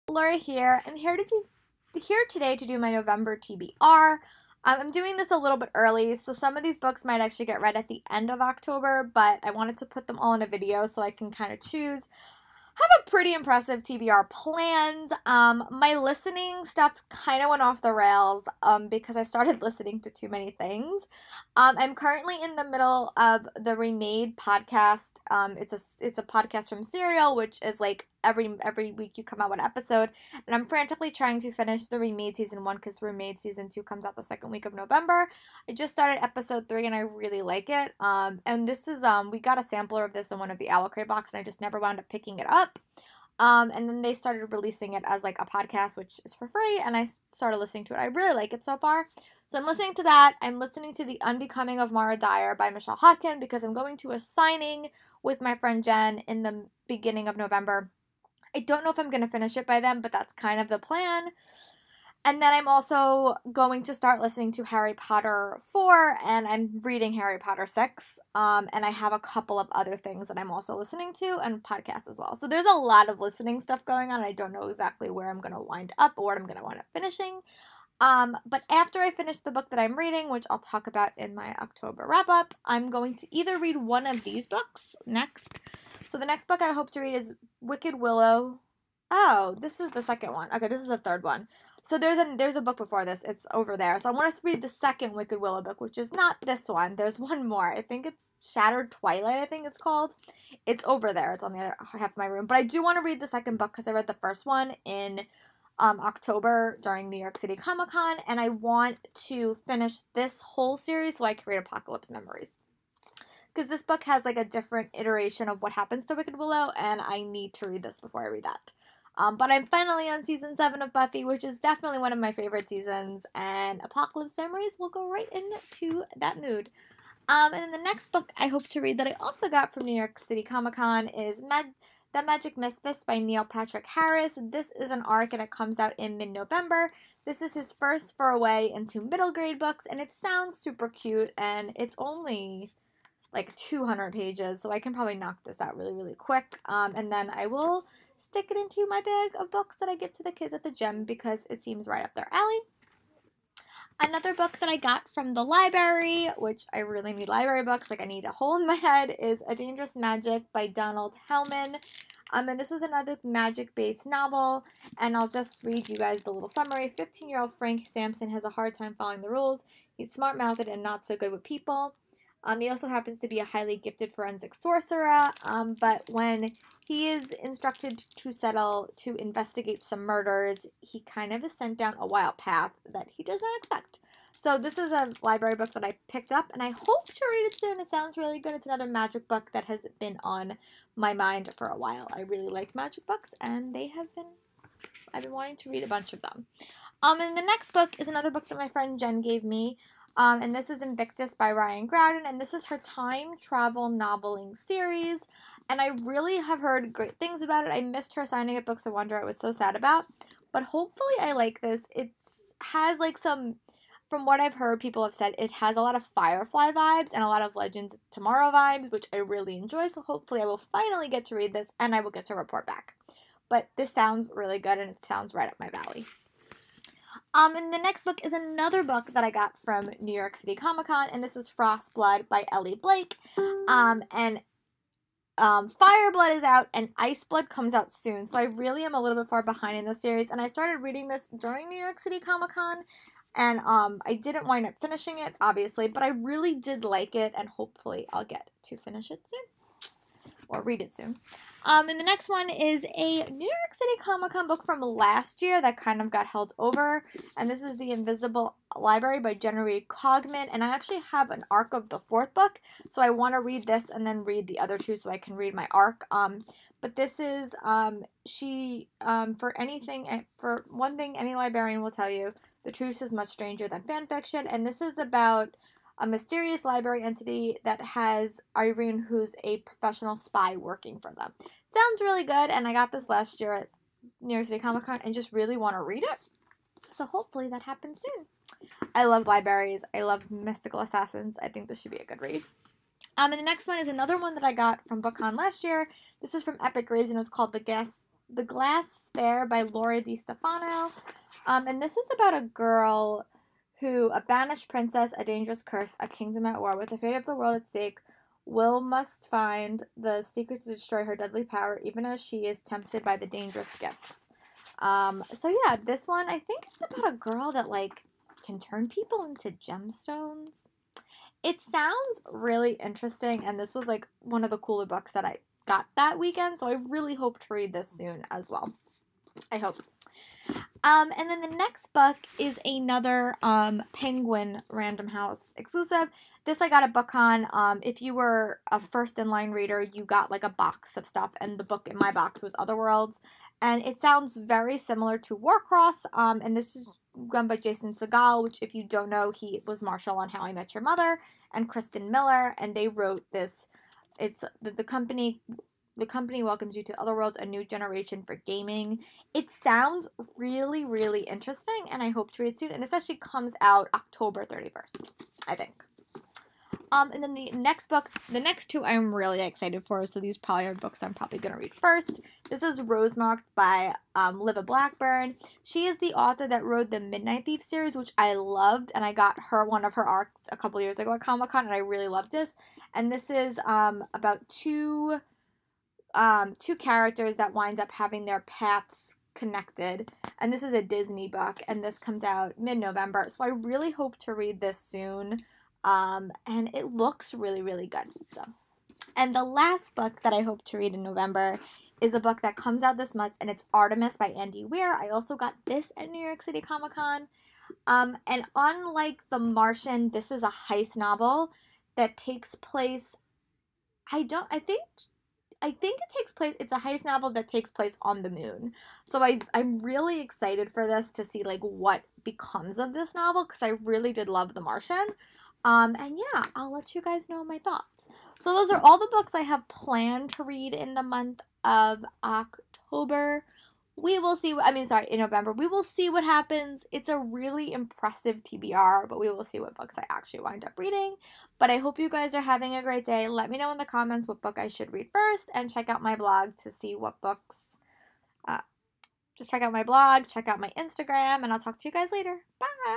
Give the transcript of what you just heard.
Laura here. I'm here today to do my November TBR. I'm doing this a little bit early, so some of these books might actually get read at the end of October, but I wanted to put them all in a video so I can kind of choose. Have a pretty impressive TBR planned. My listening stuff kind of went off the rails because I started listening to too many things. I'm currently in the middle of the Remade podcast. It's a podcast from Serial, which is like every week you come out with an episode, and I'm frantically trying to finish the Remade season 1 because Remade season 2 comes out the second week of November. I just started episode 3 and I really like it. And this is we got a sampler of this in one of the Owl Crate box and I just never wound up picking it up. And then they started releasing it as like a podcast, which is for free, and I started listening to it. I really like it so far. So I'm listening to that. I'm listening to The Unbecoming of Mara Dyer by Michelle Hodkin because I'm going to a signing with my friend Jen in the beginning of November. I don't know if I'm going to finish it by then, but that's kind of the plan. And then I'm also going to start listening to Harry Potter 4, and I'm reading Harry Potter 6, and I have a couple of other things that I'm also listening to, and podcasts as well. So there's a lot of listening stuff going on. I don't know exactly where I'm going to wind up or what I'm going to wind up finishing. But after I finish the book that I'm reading, which I'll talk about in my October wrap-up, I'm going to either read one of these books next. So the next book I hope to read is Wicked Willow. Oh, this is the second one. Okay, this is the third one. So there's a book before this. It's over there. So I want to read the second Wicked Willow book, which is not this one. There's one more. I think it's Shattered Twilight, I think it's called. It's over there. It's on the other half of my room. But I do want to read the second book because I read the first one in October during New York City Comic Con, and I want to finish this whole series so I can read Apocalypse Memories. Because this book has like a different iteration of what happens to Wicked Willow, and I need to read this before I read that. But I'm finally on season 7 of Buffy, which is definitely one of my favorite seasons, and Apocalypse Memories will go right into that mood. And then the next book I hope to read that I also got from New York City Comic Con is The Magic Misfits by Neil Patrick Harris. This is an arc and it comes out in mid-November. This is his first foray into middle grade books, and it sounds super cute, and it's only like 200 pages, so I can probably knock this out really, really quick. And then I will stick it into my bag of books that I give to the kids at the gym because it seems right up their alley. Another book that I got from the library, which I really need library books, like I need a hole in my head, is A Dangerous Magic by Donald Hellman. And this is another magic-based novel, and I'll just read you guys the little summary. 15-year-old Frank Sampson has a hard time following the rules. He's smart-mouthed and not so good with people. He also happens to be a highly gifted forensic sorcerer, but when he is instructed to investigate some murders, he kind of is sent down a wild path that he does not expect. So this is a library book that I picked up, and I hope to read it soon. It sounds really good. It's another magic book that has been on my mind for a while. I really like magic books, and I've been wanting to read a bunch of them. And the next book is another book that my friend Jen gave me. And this is Invictus by Ryan Growden, and this is her time travel noveling series, and I really have heard great things about it. I missed her signing at Books of Wonder. I was so sad about, but hopefully I like this. It has like some, from what I've heard, people have said it has a lot of Firefly vibes and a lot of Legends of Tomorrow vibes, which I really enjoy, so hopefully I will finally get to read this, and I will get to report back. But this sounds really good, and it sounds right up my valley. And the next book is another book that I got from New York City Comic Con, and this is Frostblood by Ellie Blake. And Fireblood is out, and Iceblood comes out soon, so I really am a little bit far behind in the series, and I started reading this during New York City Comic Con, and I didn't wind up finishing it, obviously, but I really did like it, and hopefully I'll get to finish it soon. Or read it soon. And the next one is a New York City Comic Con book from last year that kind of got held over. And this is The Invisible Library by Jenna Cogman. And I actually have an arc of the 4th book. So I want to read this and then read the other 2 so I can read my arc. But this is, for one thing any librarian will tell you, the truth is much stranger than fan fiction. And this is about a mysterious library entity that has Irene, who's a professional spy, working for them. Sounds really good, and I got this last year at New York City Comic Con and just really want to read it. So hopefully that happens soon. I love libraries. I love mystical assassins. I think this should be a good read. And the next one is another one that I got from BookCon last year. This is from Epic Reads, and it's called The The Glass Sphere by Laura Di Stefano. And this is about a girl who, a banished princess, a dangerous curse, a kingdom at war, with the fate of the world at stake, Will must find the secret to destroy her deadly power, even as she is tempted by the dangerous gifts. So yeah, this one, I think it's about a girl that, like, can turn people into gemstones. It sounds really interesting, and this was, like, one of the cooler books that I got that weekend, so I really hope to read this soon as well. I hope. And then the next book is another Penguin Random House exclusive. This I got at BookCon. If you were a first in line reader, you got like a box of stuff, and the book in my box was Otherworlds. And it sounds very similar to Warcross. And this is run by Jason Segel, which, if you don't know, he was Marshall on How I Met Your Mother, and Kristen Miller, and they wrote this. It's the company. The company welcomes you to Otherworlds, a new generation for gaming. It sounds really, really interesting, and I hope to read it soon. And this actually comes out October 31st, I think. And then the next book, the next two I'm really excited for, so these probably are books I'm probably going to read first. This is Rosemarked by Liva Blackburn. She is the author that wrote the Midnight Thief series, which I loved, and I got her one of her arcs a couple years ago at Comic-Con, and I really loved this. And this is about two characters that wind up having their paths connected, and this is a Disney book, and this comes out mid-November, so I really hope to read this soon, and it looks really, really good. So, and the last book that I hope to read in November is a book that comes out this month, and it's Artemis by Andy Weir. I also got this at New York City Comic Con, and unlike The Martian, this is a heist novel that takes place, I think it takes place, it's a heist novel that takes place on the moon. So I'm really excited for this to see, like, what becomes of this novel, because I really did love The Martian. And yeah, I'll let you guys know my thoughts. So those are all the books I have planned to read in the month of October. We will see, in November. We will see what happens. It's a really impressive TBR, but we will see what books I actually wind up reading. But I hope you guys are having a great day. Let me know in the comments what book I should read first, and check out my blog to see what books. Just check out my blog, check out my Instagram, and I'll talk to you guys later. Bye!